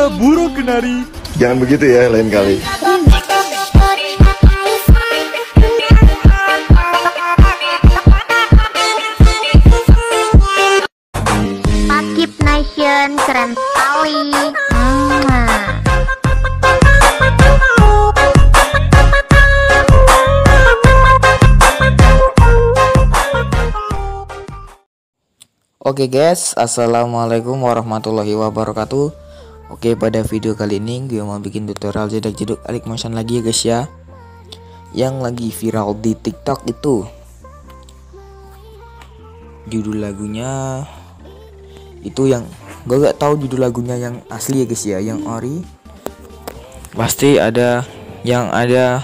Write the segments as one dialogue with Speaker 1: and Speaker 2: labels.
Speaker 1: Saya burung kenari.
Speaker 2: Jangan begitu ya, lain kali.
Speaker 3: Pakip Nation keren sekali.
Speaker 4: Oke guys, assalamualaikum warahmatullahi wabarakatuh. Oke, pada video kali ini gue mau bikin tutorial jedak-jeduk alik motion lagi ya guys ya. Yang lagi viral di TikTok itu judul lagunya itu yang gue gak tahu judul lagunya yang asli ya guys ya, yang ori. Pasti ada yang ada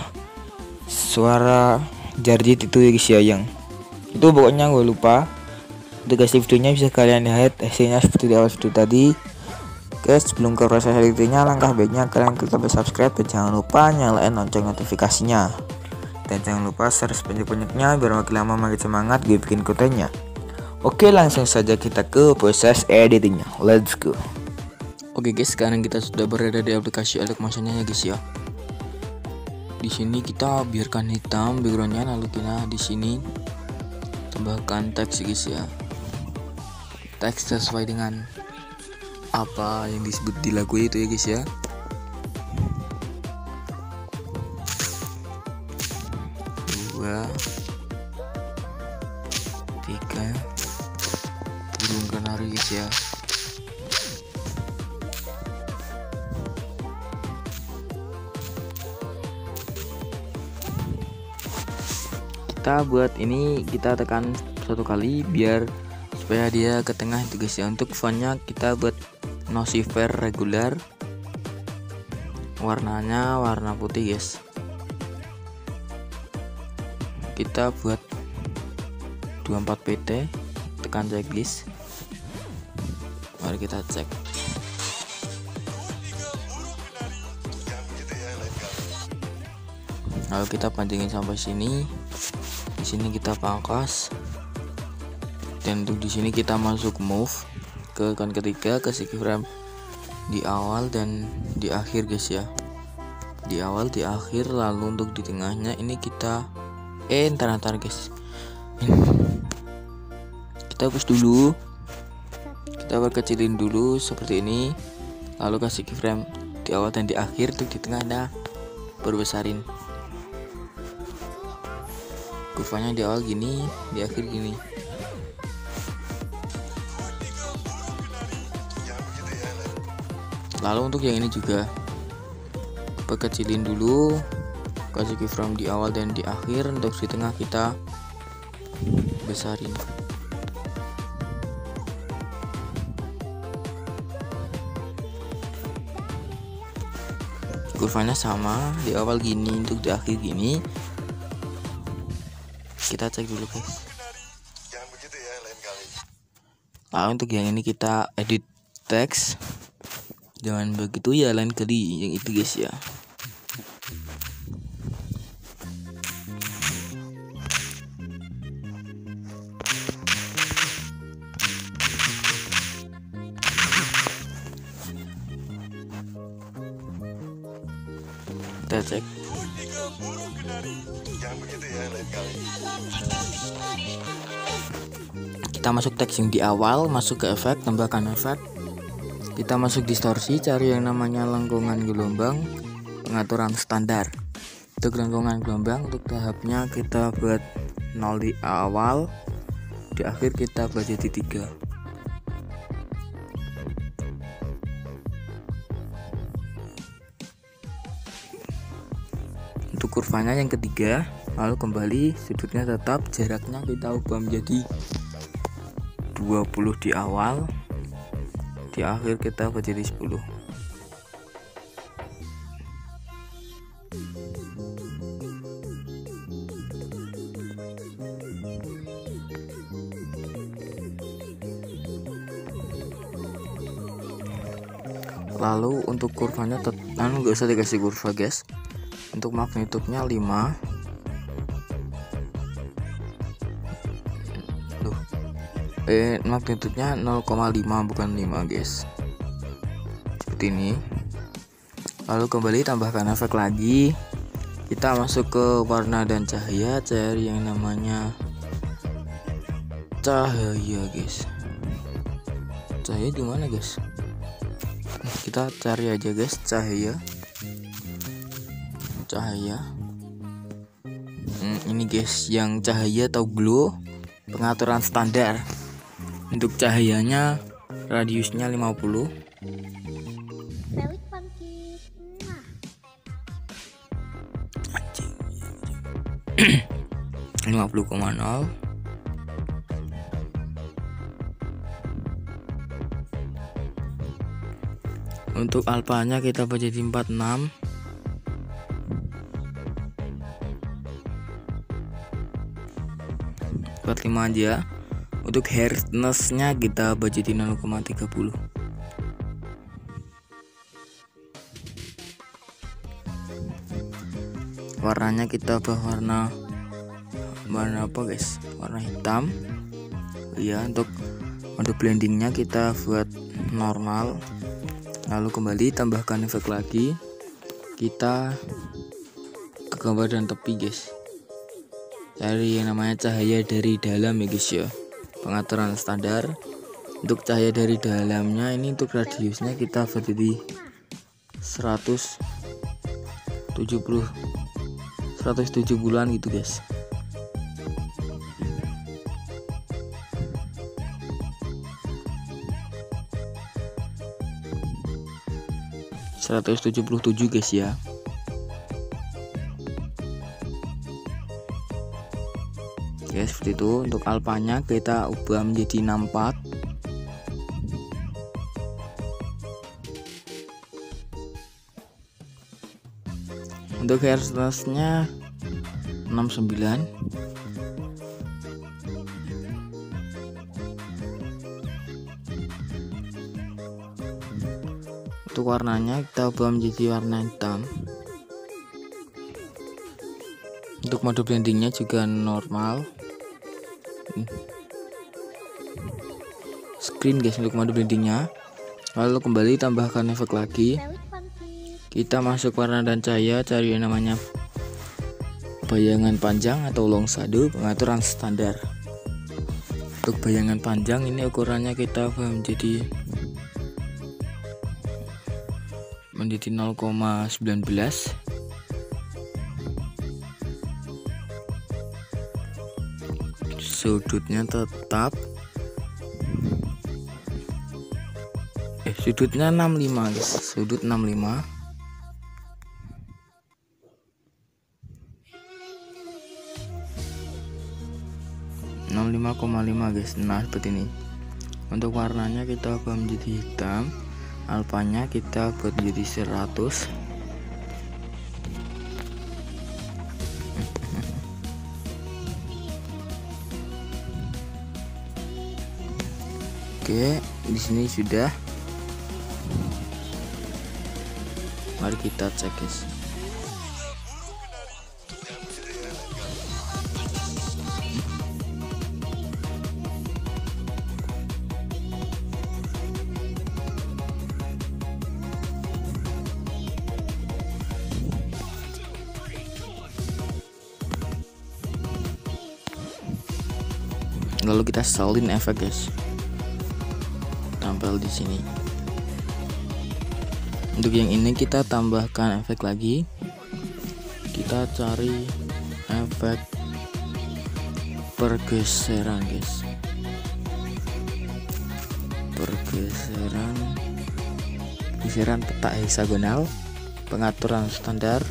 Speaker 4: suara jarjit itu ya guys ya, yang itu pokoknya gue lupa. Untuk guys, videonya bisa kalian lihat hasilnya seperti di awal video tadi. Guys, sebelum ke proses editingnya, langkah baiknya kalian klik tombol subscribe dan jangan lupa nyalain lonceng notifikasinya. Dan jangan lupa share sebanyak-banyaknya biar makin lama makin semangat gue bikin kontennya. Oke, langsung saja kita ke proses editingnya. Let's go. Oke guys, sekarang kita sudah berada di aplikasi alik motionnya ya guys ya. Di sini kita biarkan hitam backgroundnya, lalu kita di sini tambahkan teks guys ya. Teks sesuai dengan apa yang disebut di lagu itu ya guys ya. Dua, tiga, burung kenari guys ya. Kita buat ini, kita tekan satu kali biar supaya dia ke tengah itu guys ya. Untuk fontnya kita buat Nociver regular, warnanya warna putih guys. Kita buat 24 pt, tekan checklist, mari kita cek. Lalu kita panjangin sampai sini. Di sini kita pangkas. Dan untuk di sini kita masuk move ke kan ketiga, ke keyframe di awal dan di akhir guys ya. Di awal, di akhir, lalu untuk di tengahnya ini kita ntar guys. Kita hapus dulu. Kita perkecilin dulu seperti ini. Lalu kasih keyframe di awal dan di akhir, untuk di tengahnya perbesarin. Kurvanya di awal gini, di akhir gini. Lalu untuk yang ini juga perkecilin dulu, kasih keyframe di awal dan di akhir, untuk di tengah kita besarin. Kurvanya sama, di awal gini, untuk di akhir gini. Kita cek dulu guys. Lalu untuk yang ini kita edit teks. Jangan begitu ya, lain kali yang itu guys ya. Kita cek. Kita masuk teks yang di awal, masuk ke efek, tambahkan efek. Kita masuk distorsi, cari yang namanya lengkungan gelombang, pengaturan standar. Untuk lengkungan gelombang, untuk tahapnya kita buat 0 di awal, di akhir kita buat jadi 3. Untuk kurvanya yang ketiga, lalu kembali, sudutnya tetap, jaraknya kita ubah menjadi 20 di awal, di akhir kita buat jadi 10. Lalu untuk kurvanya nggak usah dikasih kurva guys. Untuk magnitudenya 5. Magnitudenya 0,5 bukan 5 guys. seperti ini. Lalu kembali tambahkan efek lagi. Kita masuk ke warna dan cahaya, cari yang namanya cahaya guys. Cahaya di mana guys? Kita cari aja guys cahaya. Ini guys yang cahaya atau glow, pengaturan standar. Untuk cahayanya radiusnya 50. 50,0. Untuk alfanya kita buat jadi 46. Buat 5 aja. Untuk hardness-nya kita buat jadi 0,30. Warnanya kita warna apa guys? Warna hitam. Ya, untuk mode blendingnya kita buat normal. Lalu kembali tambahkan efek lagi. Kita ke gambar dan tepi guys. Cari yang namanya cahaya dari dalam ya guys ya. Pengaturan standar. Untuk cahaya dari dalamnya ini untuk radiusnya kita buat jadi 170-an gitu guys. .177 guys ya. Oke, seperti itu. Untuk alfanya kita ubah menjadi 64. Untuk hardness-nya 69. Untuk warnanya kita ubah menjadi warna hitam. Untuk mode blendingnya juga normal. Screen guys untuk mode blendingnya. Lalu kembali tambahkan efek lagi. Kita masuk warna dan cahaya, cari yang namanya bayangan panjang atau long shadow, pengaturan standar. Untuk bayangan panjang ini ukurannya kita ubah menjadi 0,19. Sudutnya tetap sudutnya 65 guys. Sudut 65. guys. Nah seperti ini. Untuk warnanya kita ubah menjadi hitam. Alfanya kita buat menjadi 100. Oke, di sini sudah. Mari kita cek guys. Lalu kita salin efek guys. Tampil di sini. Untuk yang ini kita tambahkan efek lagi. Kita cari efek pergeseran guys. Pergeseran peta heksagonal, pengaturan standar.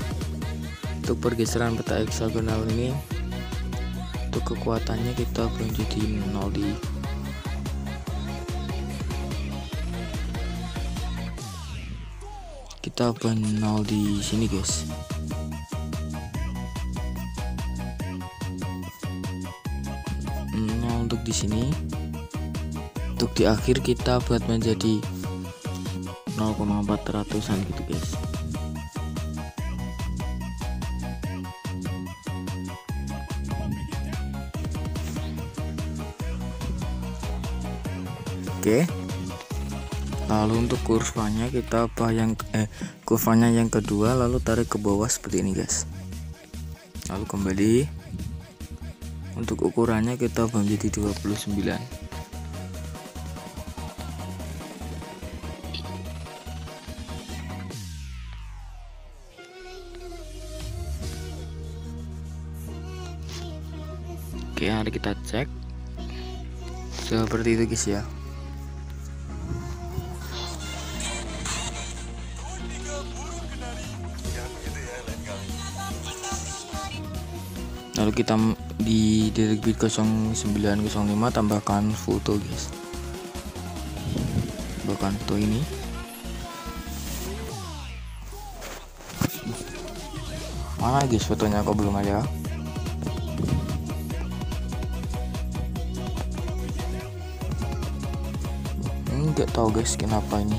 Speaker 4: Untuk pergeseran peta heksagonal ini, untuk kekuatannya kita menjadi 0 di kita ubah 0 di sini guys. Untuk di sini, untuk di akhir kita buat menjadi 0,400-an gitu guys. Oke. Lalu untuk kurvanya kita kurvanya yang kedua, lalu tarik ke bawah seperti ini guys. Lalu kembali, untuk ukurannya kita ubah menjadi 29. Oke, mari kita cek seperti itu guys ya. Lalu kita di Direct 0905 tambahkan foto guys, tambahkan foto ini. Mana guys fotonya, kok belum ada? Nggak tahu guys kenapa ini.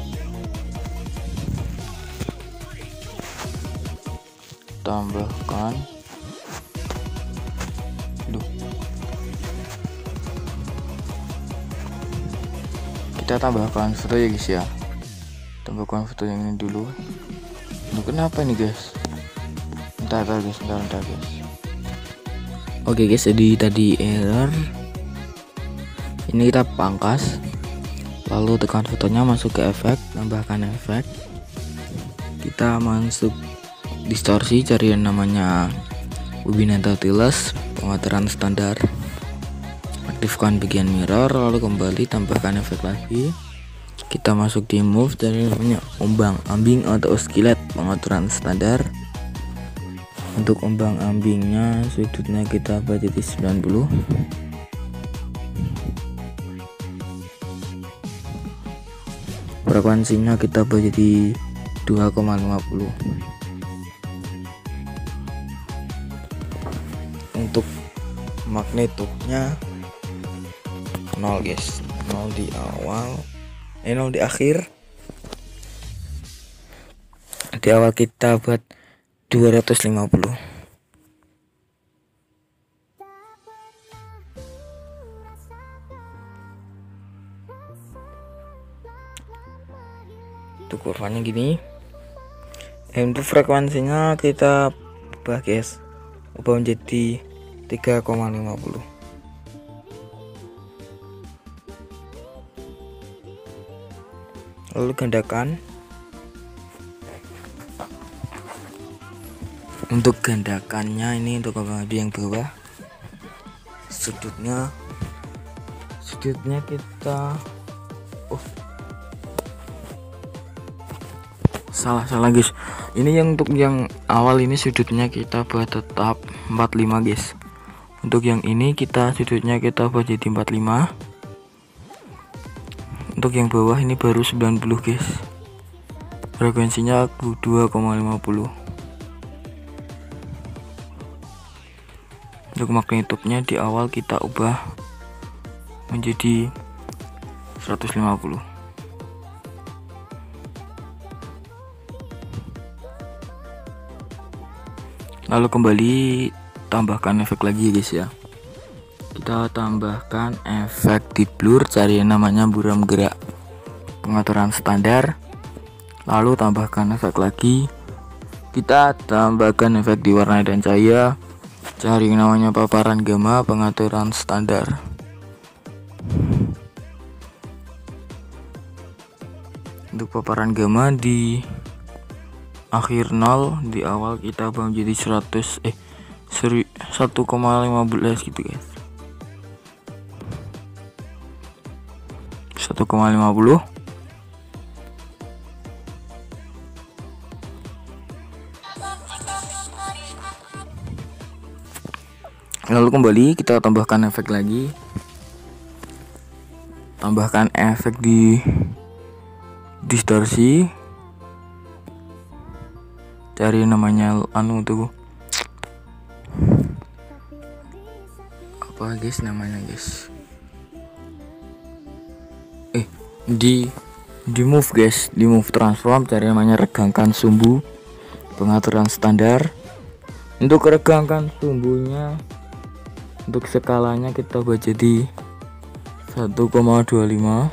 Speaker 4: Tambahkan, kita tambahkan foto ya guys ya. Tambahkan foto yang ini dulu. Kenapa ini guys? Bentar guys. Oke guys, jadi tadi error. Ini kita pangkas, lalu tekan fotonya, masuk ke efek, tambahkan efek. Kita masuk distorsi, cari yang namanya Bobina Tilus, pengaturan standar, aktifkan bagian mirror, lalu kembali tambahkan efek lagi. Kita masuk di move, cari namanya ombang ambing atau oscillate, pengaturan standar. Untuk ombang ambingnya sudutnya kita ubah jadi 90. Frekuensinya kita ubah jadi 2,50. Untuk magnetupnya 0 guys, 0 di awal, 0 di akhir. Di awal kita buat 250. Untuk kurvanya gini. Untuk frekuensinya kita ubah guys, ubah menjadi 3,50. Lalu gandakan. Untuk gandakannya ini, untuk yang bawah sudutnya kita salah guys. Ini yang untuk yang awal ini sudutnya kita buat tetap 45 guys. Untuk yang ini sudutnya kita buat jadi 45. Untuk yang bawah ini baru 90 guys. Frekuensinya 2,50. Untuk magnetupnya di awal kita ubah menjadi 150. Lalu kembali tambahkan efek lagi guys ya. Kita tambahkan efek deep blur, cari yang namanya buram gerak, pengaturan standar. Lalu tambahkan efek lagi. Kita tambahkan efek di warna dan cahaya, cari yang namanya paparan gamma, pengaturan standar. Untuk paparan gamma di akhir 0, di awal kita ubah menjadi 1,15 gitu guys. 1,50. Lalu kembali kita tambahkan efek lagi. Tambahkan efek di distorsi, cari namanya tuh apa guys namanya guys, di move guys, di move transform, cari namanya regangkan sumbu, pengaturan standar. Untuk regangkan sumbunya, untuk skalanya kita buat jadi 1,25.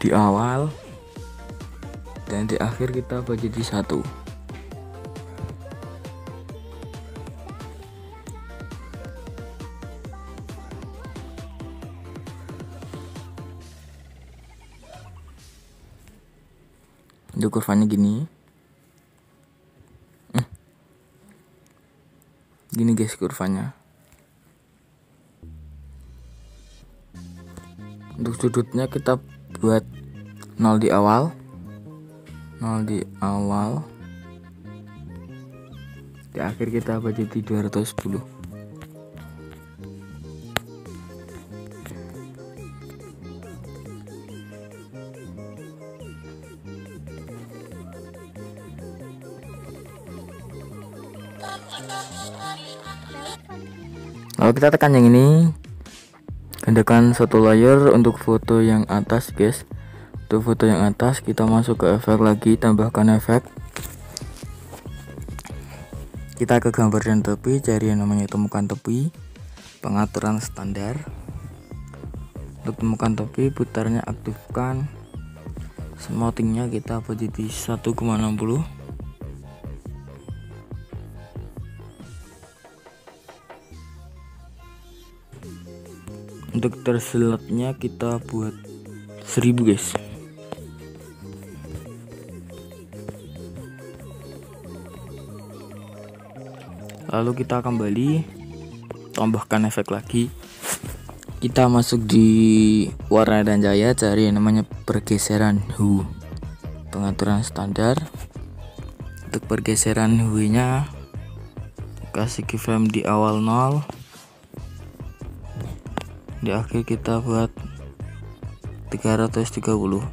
Speaker 4: di awal, dan di akhir kita buat jadi 1. Untuk kurvanya gini. Gini guys kurvanya. Untuk sudutnya kita buat 0 di awal. 0 di awal. Di akhir kita buat jadi 210. Lalu kita tekan yang ini, gandakan satu layer untuk foto yang atas guys. Untuk foto yang atas kita masuk ke efek lagi, tambahkan efek. Kita ke gambar dan tepi, cari yang namanya temukan tepi, pengaturan standar. Untuk temukan tepi, putarnya aktifkan, smoothingnya kita buat jadi 1,60. Untuk terselatnya kita buat 1000 guys. Lalu kita kembali, tambahkan efek lagi. Kita masuk di warna dan cahaya, cari yang namanya pergeseran hue, pengaturan standar. Untuk pergeseran hue nya kasih keyframe di awal 0, di akhir kita buat 330.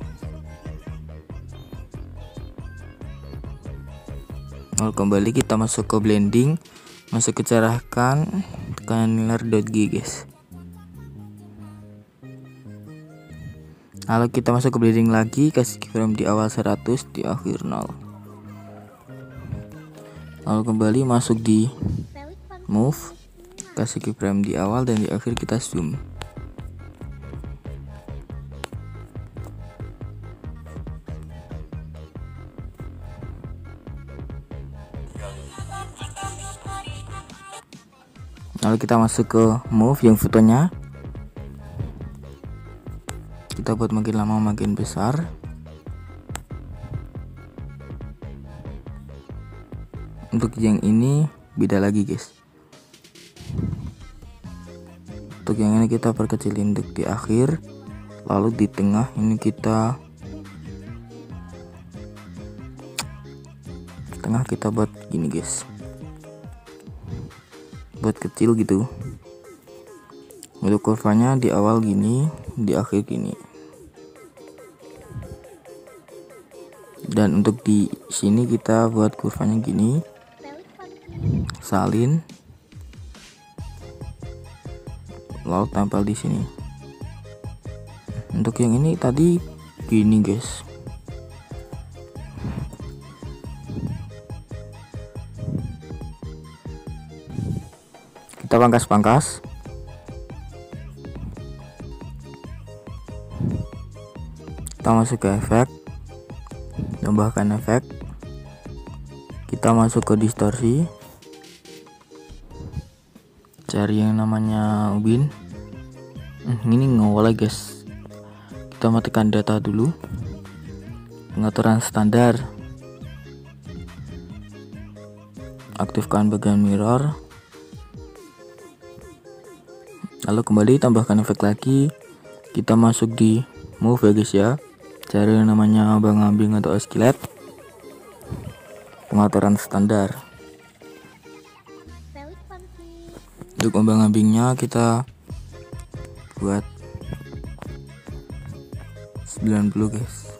Speaker 4: Lalu kembali kita masuk ke blending, masuk ke cerahkan, tekan layer.g guys. Lalu kita masuk ke blending lagi, kasih keyframe di awal 100, di akhir 0. Lalu kembali masuk di move, kasih keyframe di awal dan di akhir kita zoom. Lalu kita masuk ke move yang fotonya, kita buat makin lama makin besar. Untuk yang ini beda lagi guys. Untuk yang ini kita perkecilin untuk di akhir, lalu di tengah ini kita buat gini guys, buat kecil gitu. Untuk kurvanya di awal gini, di akhir gini. Dan untuk di sini kita buat kurvanya gini, salin, lalu tempel di sini. Untuk yang ini tadi gini guys. Kita pangkas-pangkas. Kita masuk ke efek, tambahkan efek. Kita masuk ke distorsi, cari yang namanya ubin. Ini ngawal guys. Kita matikan data dulu, pengaturan standar, aktifkan bagian mirror. Lalu kembali tambahkan efek lagi. Kita masuk di move ya guys ya, cari yang namanya ambang-ambing atau oscillate, pengaturan standar. Untuk ambang-ambingnya kita buat 90 guys.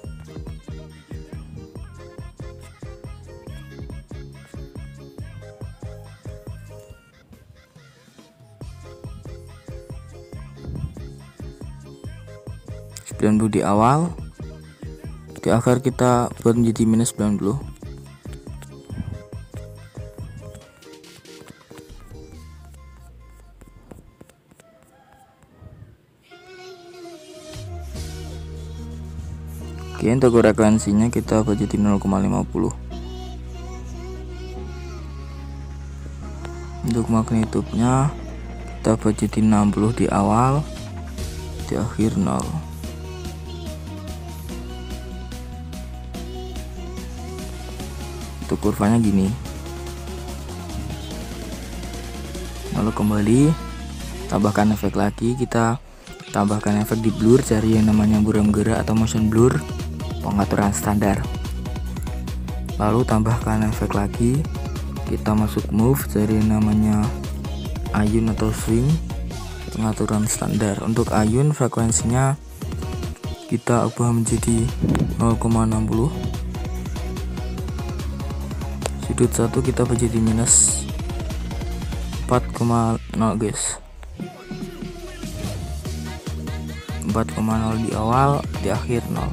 Speaker 4: Di awal, di akhir kita buat menjadi minus 90. Oke, untuk frekuensinya kita budgetin 0,50. Untuk magnitudenya kita budgetin 60 di awal, di akhir 0. Untuk kurvanya gini. Lalu kembali tambahkan efek lagi, kita tambahkan efek di blur, cari yang namanya buram gerak atau motion blur, pengaturan standar. Lalu tambahkan efek lagi, kita masuk move, cari yang namanya ayun atau swing, pengaturan standar. Untuk ayun frekuensinya kita ubah menjadi 0,60. Sudut 1 kita menjadi minus 4,0 guys. 4,0 di awal, di akhir 0.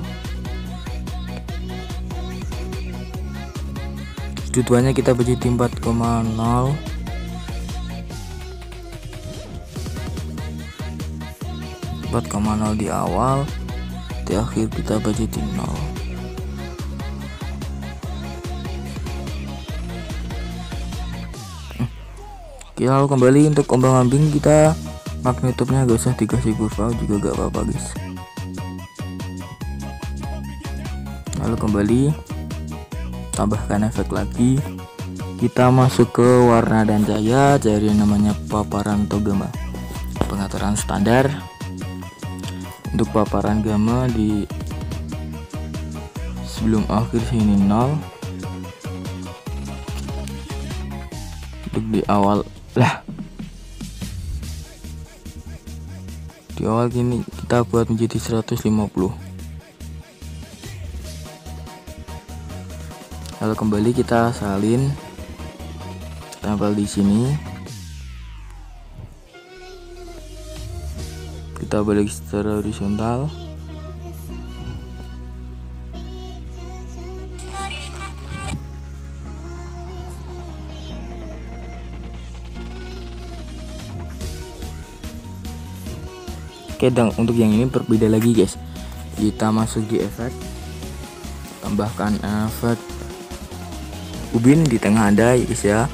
Speaker 4: Sudut 2 nya kita menjadi 4,0. di awal, di akhir kita budgetin 0. Oke, lalu kembali untuk ombang-ambing kita magnetupnya gak usah dikasih kurva juga gak apa-apa guys. Lalu kembali tambahkan efek lagi, kita masuk ke warna dan cahaya, cari yang namanya paparan atau gamma, pengaturan standar. Untuk paparan gamma di sebelum akhir sini 0, untuk di awal di awal gini kita buat menjadi 150. Lalu kembali kita salin, tempel di sini, kita balik secara horizontal. Oke, dan untuk yang ini berbeda lagi guys. Kita masuk di efek, tambahkan efek ubin di tengah ada guys ya.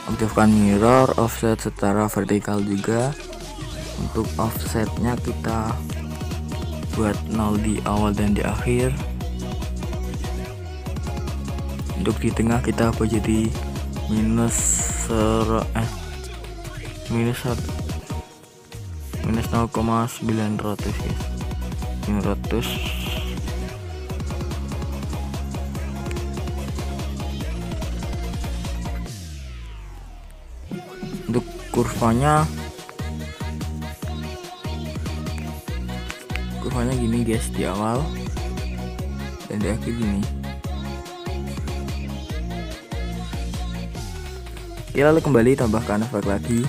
Speaker 4: Aktifkan mirror, offset secara vertikal juga. Untuk offsetnya kita buat 0 di awal dan di akhir. Untuk di tengah kita apa jadi minus 0,900 guys. 900. Untuk kurvanya gini guys, di awal dan di akhir gini. Oke, lalu kembali tambahkan efek lagi,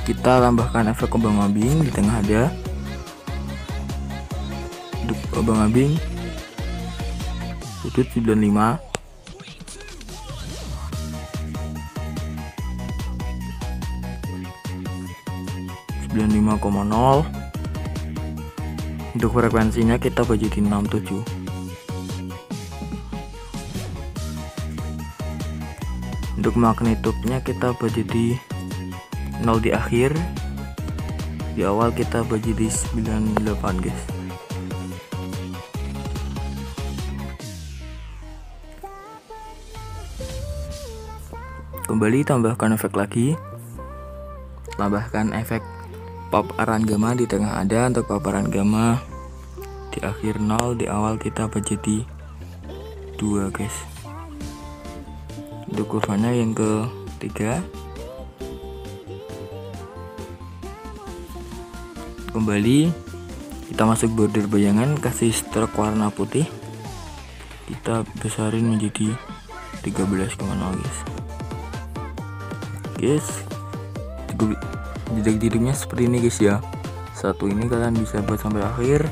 Speaker 4: kita tambahkan efek ombang-ambing di tengah ada. Untuk ombang-ambing sudut 95, untuk frekuensinya kita budgetin 67. Untuk magnitudenya kita budgetin 0 di akhir, di awal kita budgetin 98 guys. Kembali tambahkan efek lagi, tambahkan efek paparan gamma di tengah ada. Untuk paparan gamma di akhir 0, di awal kita budgetin 2 guys. Untuk kurvanya yang ketiga, kembali kita masuk border bayangan, kasih stroke warna putih, kita besarin menjadi 13,0 guys. Jejak dirinya seperti ini guys ya. Satu ini kalian bisa buat sampai akhir.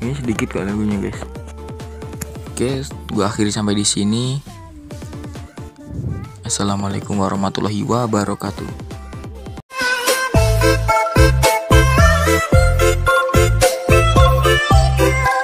Speaker 4: Ini sedikit kok lagunya guys. Oke, gua akhiri sampai di sini. Assalamualaikum warahmatullahi wabarakatuh.
Speaker 3: Bye.